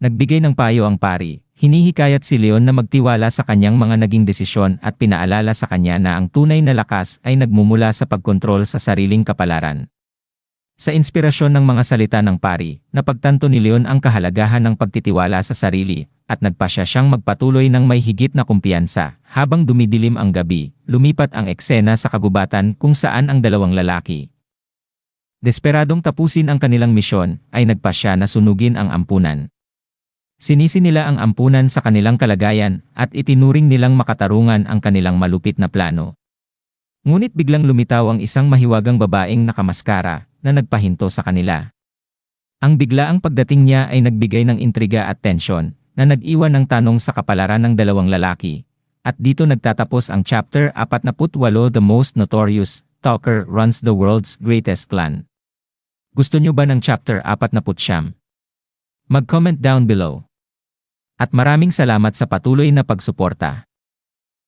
Nagbigay ng payo ang pari, hinihikayat si Leon na magtiwala sa kanyang mga naging desisyon at pinaalala sa kanya na ang tunay na lakas ay nagmumula sa pagkontrol sa sariling kapalaran. Sa inspirasyon ng mga salita ng pari, napagtanto ni Leon ang kahalagahan ng pagtitiwala sa sarili, at nagpasya siyang magpatuloy ng may higit na kumpiyansa. Habang dumidilim ang gabi, lumipat ang eksena sa kagubatan kung saan ang dalawang lalaki, desperadong tapusin ang kanilang misyon, ay nagpasya na sunugin ang ampunan. Sinisi nila ang ampunan sa kanilang kalagayan, at itinuring nilang makatarungan ang kanilang malupit na plano. Ngunit biglang lumitaw ang isang mahiwagang babaeng nakamaskara, na nagpahinto sa kanila. Ang biglaang pagdating niya ay nagbigay ng intriga at tensyon, na nag-iwan ng tanong sa kapalaran ng dalawang lalaki. At dito nagtatapos ang chapter 48, The Most Notorious Talker Runs the World's Greatest Clan. Gusto nyo ba ng chapter 49? Mag-comment down below. At maraming salamat sa patuloy na pagsuporta.